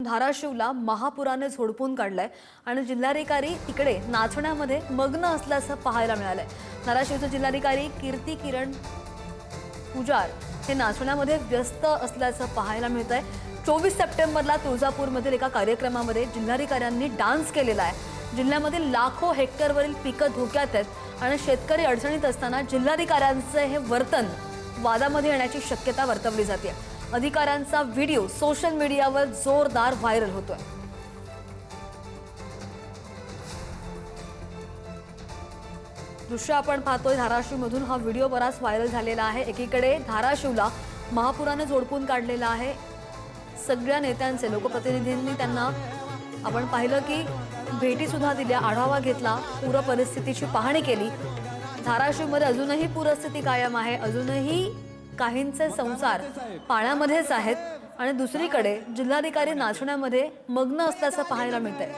धाराशिवला महापुराने झोडपून काढलाय आणि जिल्हाधिकारी तिकडे नाचण्यामध्ये मग्न असल्याचं पाहायला मिळालंय। धाराशिवचे जिल्हाधिकारी कीर्ती किरण पुजार हे नाचण्यामध्ये व्यस्त असल्याचं पाहायला मिळतंय। 24 सप्टेंबरला तुळजापूरमधील एका कार्यक्रमामध्ये जिल्हाधिकाऱ्यांनी डान्स केलेला आहे। जिल्ह्यामध्ये लाखो हेक्टरवरील पिकं धोक्यात आहेत आणि शेतकरी अडचणीत असताना जिल्हाधिकाऱ्यांचे हे वर्तन वादामध्ये येण्याची शक्यता वर्तवली जाते। अधिकाऱ्यांचा व्हिडिओ सोशल मीडियावर जोरदार व्हायरल होतोय। दृश्य आपण पाहतोय धाराशिवमधून हा व्हिडिओ बराच व्हायरल झालेला आहे। एकीकडे धाराशिवला महापुराने झोडपून काढलेला आहे। सगळ्या नेत्यांचे लोकप्रतिनिधींनी त्यांना आपण पाहिलं की भेटी सुद्धा दिल्या, आढावा घेतला, पूर परिस्थितीची पाहणी केली। धाराशिवमध्ये अजूनही पूरस्थिती कायम आहे, अजूनही काहींचे संसार पाण्यामध्येच आहेत आणि दुसरीकडे जिल्हाधिकारी नाचण्यामध्ये मग्न असल्याचं पाहायला मिळतंय।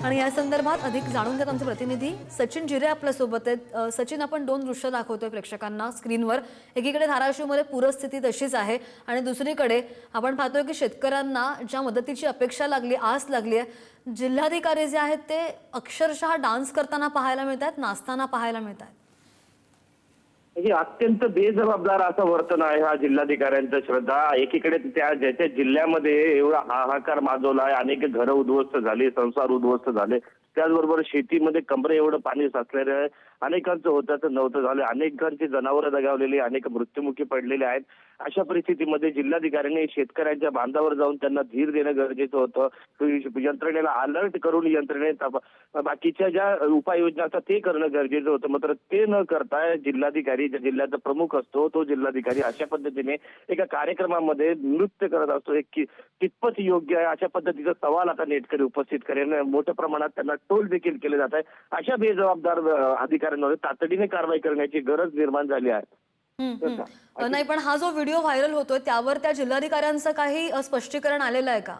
आणि या संदर्भात अधिक जाणून घेत आमचे प्रतिनिधी सचिन जिरे आपल्या सोबत आहेत। सचिन, आपण दोन दृश्य दाखवतोय प्रेक्षकांना स्क्रीनवर। एकीकडे धाराशिवमध्ये पूरस्थिती तशीच आहे आणि दुसरीकडे आपण पाहतोय की शेतकऱ्यांना ज्या मदतीची अपेक्षा लागली, आस लागली आहे, जिल्हाधिकारी जे आहेत ते अक्षरशः डान्स करताना पाहायला मिळत आहेत, नाचताना पाहायला मिळत आहेत। हे अत्यंत बेजबाबदार असं वर्तन आहे हा जिल्हाधिकाऱ्यांचं। श्रद्धा, एकीकडे त्या ज्याच्या जिल्ह्यामध्ये एवढा हाहाकार माजवला आहे, अनेक घरं उद्ध्वस्त झाली, संसार उद्ध्वस्त झाले, त्याचबरोबर शेतीमध्ये कमरे एवढं पाणी साचलेलं आहे, अनेकांचं होत्याचं नव्हतं झालं, अनेकांची जनावरं दगावलेली, अनेक मृत्युमुखी पडलेले आहेत। अशा परिस्थितीमध्ये जिल्हाधिकाऱ्यांनी शेतकऱ्यांच्या बांधावर जाऊन त्यांना धीर देणं गरजेचं होतं। यंत्रणेला अलर्ट करून यंत्रणेत बाकीच्या ज्या उपाययोजना असतात ते करणं गरजेचं होतं, मात्र ते न करता जिल्हाधिकारी ज्या जिल्ह्याचा प्रमुख असतो तो जिल्हाधिकारी अशा पद्धतीने एका कार्यक्रमामध्ये नृत्य करत असतो। हे कितपत योग्य आहे अशा पद्धतीचा सवाल आता नेटकरी उपस्थित करेन। मोठ्या प्रमाणात त्यांना टोल देखील केले जात आहे। अशा बेजबाबदार अधिकाऱ्यांवर तातडीने कारवाई करण्याची गरज निर्माण झाली आहे। नाही, पण हा जो व्हिडिओ व्हायरल होतोय त्यावर त्या जिल्हाधिकाऱ्यांचं काही स्पष्टीकरण आलेलं आहे का?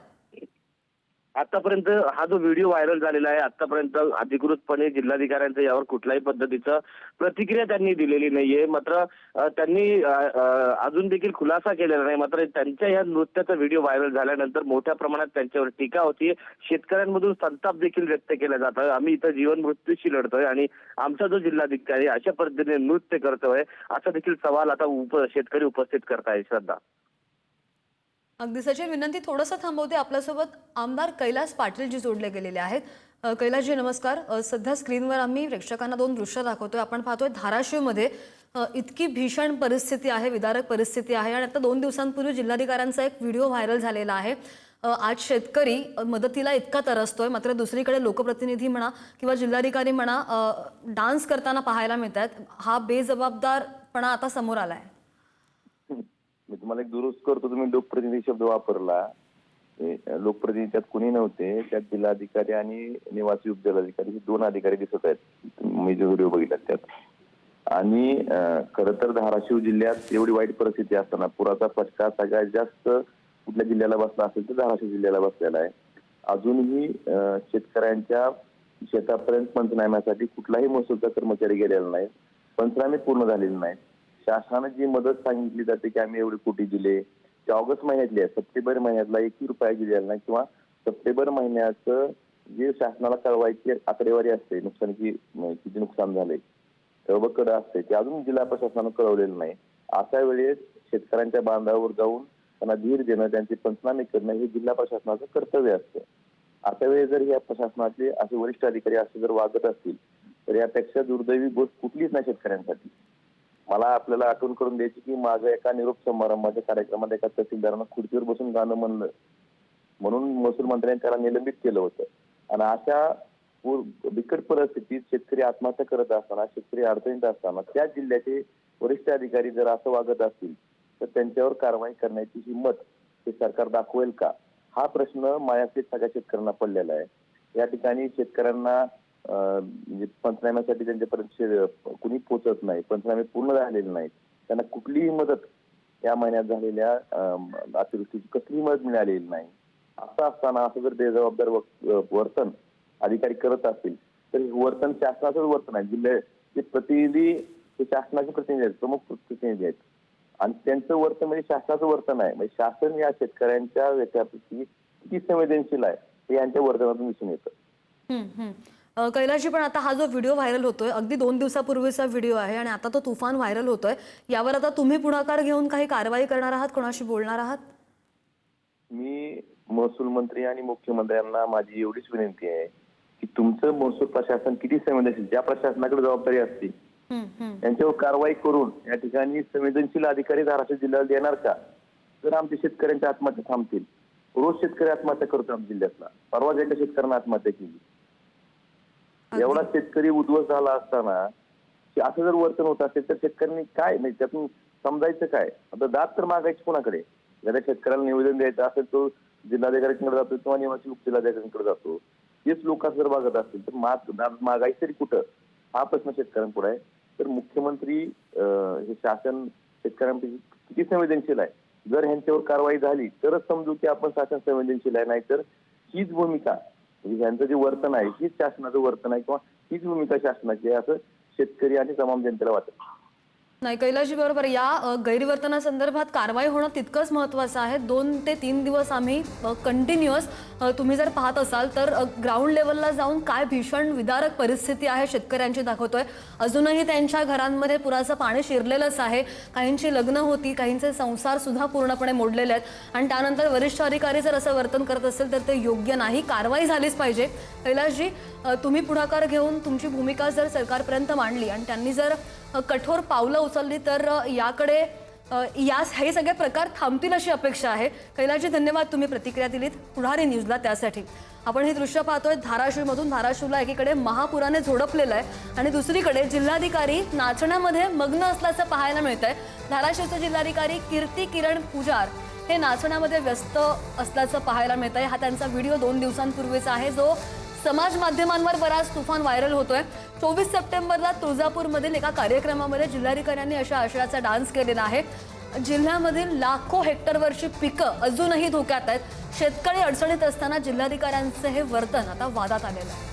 आतापर्यंत हा जो व्हिडिओ व्हायरल झालेला आहे, आतापर्यंत अधिकृतपणे जिल्हाधिकाऱ्यांचं यावर कुठल्याही पद्धतीचं प्रतिक्रिया त्यांनी दिलेली नाहीये। मात्र त्यांनी अजून देखील खुलासा केलेला नाही। मात्र त्यांच्या या नृत्याचा व्हिडिओ व्हायरल झाल्यानंतर मोठ्या प्रमाणात त्यांच्यावर टीका होती। शेतकऱ्यांमधून संताप देखील व्यक्त केला जात आहे। आम्ही इथं जीवन मृत्यूशी लढतोय आणि आमचा जो जिल्हाधिकारी अशा पद्धतीने नृत्य करतोय असा देखील सवाल आता शेतकरी उपस्थित करताय। श्रद्धा, अगदी सचिन, विनंती थोडंसं थांबवते। आपल्यासोबत आमदार कैलास पाटील जी जोडले गेलेले आहेत। कैलासजी नमस्कार। सध्या स्क्रीनवर आम्ही प्रेक्षकांना दोन दृश्य दाखवतोय। आपण पाहतोय धाराशिवमध्ये इतकी भीषण परिस्थिती आहे, विदारक परिस्थिती आहे आणि आता 2 दिवसांपूर्वी जिल्हाधिकाऱ्यांचा एक व्हिडिओ व्हायरल झालेला आहे। आज शेतकरी मदतीला इतका तरसतोय, मात्र दुसरीकडे लोकप्रतिनिधी म्हणा किंवा जिल्हाधिकारी म्हणा डान्स करताना पाहायला मिळतात। हा बेजबाबदारपणा आता समोर आलाय। मी तुम्हाला एक दुरुस्त करतो, तुम्ही लोकप्रतिनिधी शब्द वापरला। लोकप्रतिनिधी त्यात कुणी नव्हते, त्यात जिल्हाधिकारी आणि निवासी उपजिल्हाधिकारी हे 2 अधिकारी दिसत आहेत मी जो व्हिडिओ बघितला त्यात। आणि खरं तर धाराशिव जिल्ह्यात एवढी वाईट परिस्थिती असताना पुराचा फटका सगळ्यात जास्त कुठल्या जिल्ह्याला बसला असेल तर धाराशिव जिल्ह्याला बसलेला आहे। अजूनही शेतकऱ्यांच्या शेतापर्यंत पंचनाम्यासाठी कुठलाही महसूलचा कर्मचारी गेलेला नाही, पंचनामे पूर्ण झालेले नाहीत। शासनाने जी मदत सांगितली जाते की आम्ही एवढे कोटी दिले, ते ऑगस्ट महिन्यातली आहे, सप्टेंबर महिन्यातला 1 रुपया दिलेला नाही, किंवा सप्टेंबर महिन्याचं जे शासनाला कळवायची आकडेवारी असते नुकसानीची, किती नुकसान झाले तेवढं असते, ते अजून जिल्हा प्रशासनानं कळवलेलं नाही। अशा वेळेस शेतकऱ्यांच्या बांधावर जाऊन त्यांना धीर देणं, त्यांचे पंचनामे करणं हे जिल्हा प्रशासनाचं कर्तव्य असतं। अशा वेळेस जर या प्रशासनाचे असे वरिष्ठ अधिकारी असे जर वागत असतील तर यापेक्षा दुर्दैवी गोष्ट कुठलीच नाही शेतकऱ्यांसाठी। मला आपल्याला आठवण करून द्यायची की माझं एका निरोप समारंभाच्या कार्यक्रमात एका तहसीलदारानं खुर्चीवर बसून गाणं म्हणलं म्हणून महसूल मंत्र्यांनी त्याला निलंबित केलं होतं। आणि अशा बिकट परिस्थितीत शेतकरी आत्महत्या करत असताना, शेतकरी अडचणीत असताना त्या जिल्ह्याचे वरिष्ठ अधिकारी जर असं वागत असतील तर त्यांच्यावर कारवाई करण्याची हिंमत हे सरकार दाखवेल का, हा प्रश्न माझ्यासाठी सगळ्या शेतकऱ्यांना पडलेला आहे। या ठिकाणी शेतकऱ्यांना म्हणजे पंचनाम्यासाठी त्यांच्यापर्यंत कुणी पोहोचत नाही, पंचनामे पूर्ण झालेले नाहीत, त्यांना कुठलीही मदत या महिन्यात झालेल्या अतिवृष्टीची कसलीही मदत मिळालेली नाही। असं असताना असं जर बेजबाबदार वर्तन अधिकारी करत असतील तर वर्तन शासनाचंच वर्तन आहे। जिल्ह्याचे प्रतिनिधी हे शासनाचे प्रतिनिधी आहेत, प्रमुख प्रतिनिधी आहेत आणि त्यांचं वर्तन म्हणजे शासनाचं वर्तन आहे। म्हणजे शासन या शेतकऱ्यांच्या व्यथाप्रती किती संवेदनशील आहे हे यांच्या वर्तनातून दिसून येतं. कैलासजी, पण आता हा जो व्हिडिओ व्हायरल होतोय अगदी 2 दिवसापूर्वीचा व्हिडिओ आहे आणि आता तो तुफान व्हायरल होतोय, यावर आता तुम्ही पुढाकार घेऊन काही कारवाई करणार आहात, कोणाशी बोलणार आहात? मी महसूल मंत्री आणि मुख्यमंत्र्यांना माझी एवढीच विनंती आहे की तुमचं महसूल प्रशासन किती संवेदनशील, ज्या प्रशासनाकडे जबाबदारी असते त्यांच्यावर कारवाई करून या ठिकाणी संवेदनशील अधिकारी धाराशिव जिल्ह्याला देणार का? तर आमच्या शेतकऱ्यांच्या आत्महत्या थांबतील. रोज शेतकरी आत्महत्या करतो आमच्या जिल्ह्यातला. परवाच एका शेतकऱ्यानं आत्महत्या केली. एवढा शेतकरी उद्ध्वस्त झाला असताना की असं जर वर्तन होत असेल तर शेतकऱ्यांनी काय नाही त्यातून समजायचं काय? आता दाद तर मागायची कोणाकडे? एखाद्या शेतकऱ्याला निवेदन द्यायचं असेल तो जिल्हाधिकाऱ्यांकडे जातो किंवा निवासी उपजिल्हाधिकाऱ्यांकडे जातो. तेच लोक जर बघत असतील तर दाद मागायची तरी कुठं, हा प्रश्न शेतकऱ्यांपुढे आहे. तर मुख्यमंत्री हे शासन शेतकऱ्यांपैकी किती संवेदनशील आहे, जर ह्यांच्यावर कारवाई झाली तरच समजू की आपण शासन संवेदनशील आहे. नाहीतर हीच भूमिका म्हणजे ह्यांचं जे वर्तन आहे हीच शासनाचं वर्तन आहे किंवा हीच भूमिका शासनाची आहे असं शेतकरी आणि तमाम जनतेला वाटत. नाही कैलासजी, बरोबर, या गैरवर्तनासंदर्भात कारवाई होणं तितकंच महत्त्वाचं आहे. 2 ते 3 दिवस आम्ही कंटिन्युअस तुम्ही जर पाहत असाल तर ग्राउंड लेवलला जाऊन काय भीषण विदारक परिस्थिती आहे शेतकऱ्यांची दाखवतोय. अजूनही त्यांच्या घरांमध्ये पुराचं पाणी शिरलेलंच आहे. काहींची लग्न होती, काहींचे संसार सुद्धा पूर्णपणे मोडलेले आहेत आणि त्यानंतर वरिष्ठ अधिकारी जर असं वर्तन करत असेल तर ते योग्य नाही. कारवाई झालीच पाहिजे. कैलासजी, तुम्ही पुढाकार घेऊन तुमची भूमिका जर सरकारपर्यंत मांडली आणि त्यांनी जर कठोर पावलं उचलली तर याकडे हे सगळे प्रकार थांबतील अशी अपेक्षा आहे. कैलासजी, धन्यवाद, तुम्ही प्रतिक्रिया दिलीत पुढारी न्यूजला त्यासाठी. आपण हे दृश्य पाहतोय धाराशिवमधून. धाराशिवला एकीकडे महापुराने झोडपलेलं आहे आणि दुसरीकडे जिल्हाधिकारी नाचण्यामध्ये मग्न असल्याचं पाहायला मिळत आहे. धाराशिवचे जिल्हाधिकारी कीर्ती किरण पुजार हे नाचण्यामध्ये व्यस्त असल्याचं पाहायला मिळत आहे. हा त्यांचा व्हिडिओ 2 दिवसांपूर्वीचा आहे जो समाज माध्यमांवर बराच तुफान व्हायरल होतोय. 24 सप्टेंबरला तुळजापूरमधील एका कार्यक्रमामध्ये जिल्हाधिकाऱ्यांनी अशा आशयाचा डान्स केलेला आहे. जिल्ह्यामधील लाखो हेक्टरवरची पिकं अजूनही धोक्यात आहेत. शेतकरी अडचणीत असताना जिल्हाधिकाऱ्यांचे हे वर्तन आता वादात आलेलं आहे.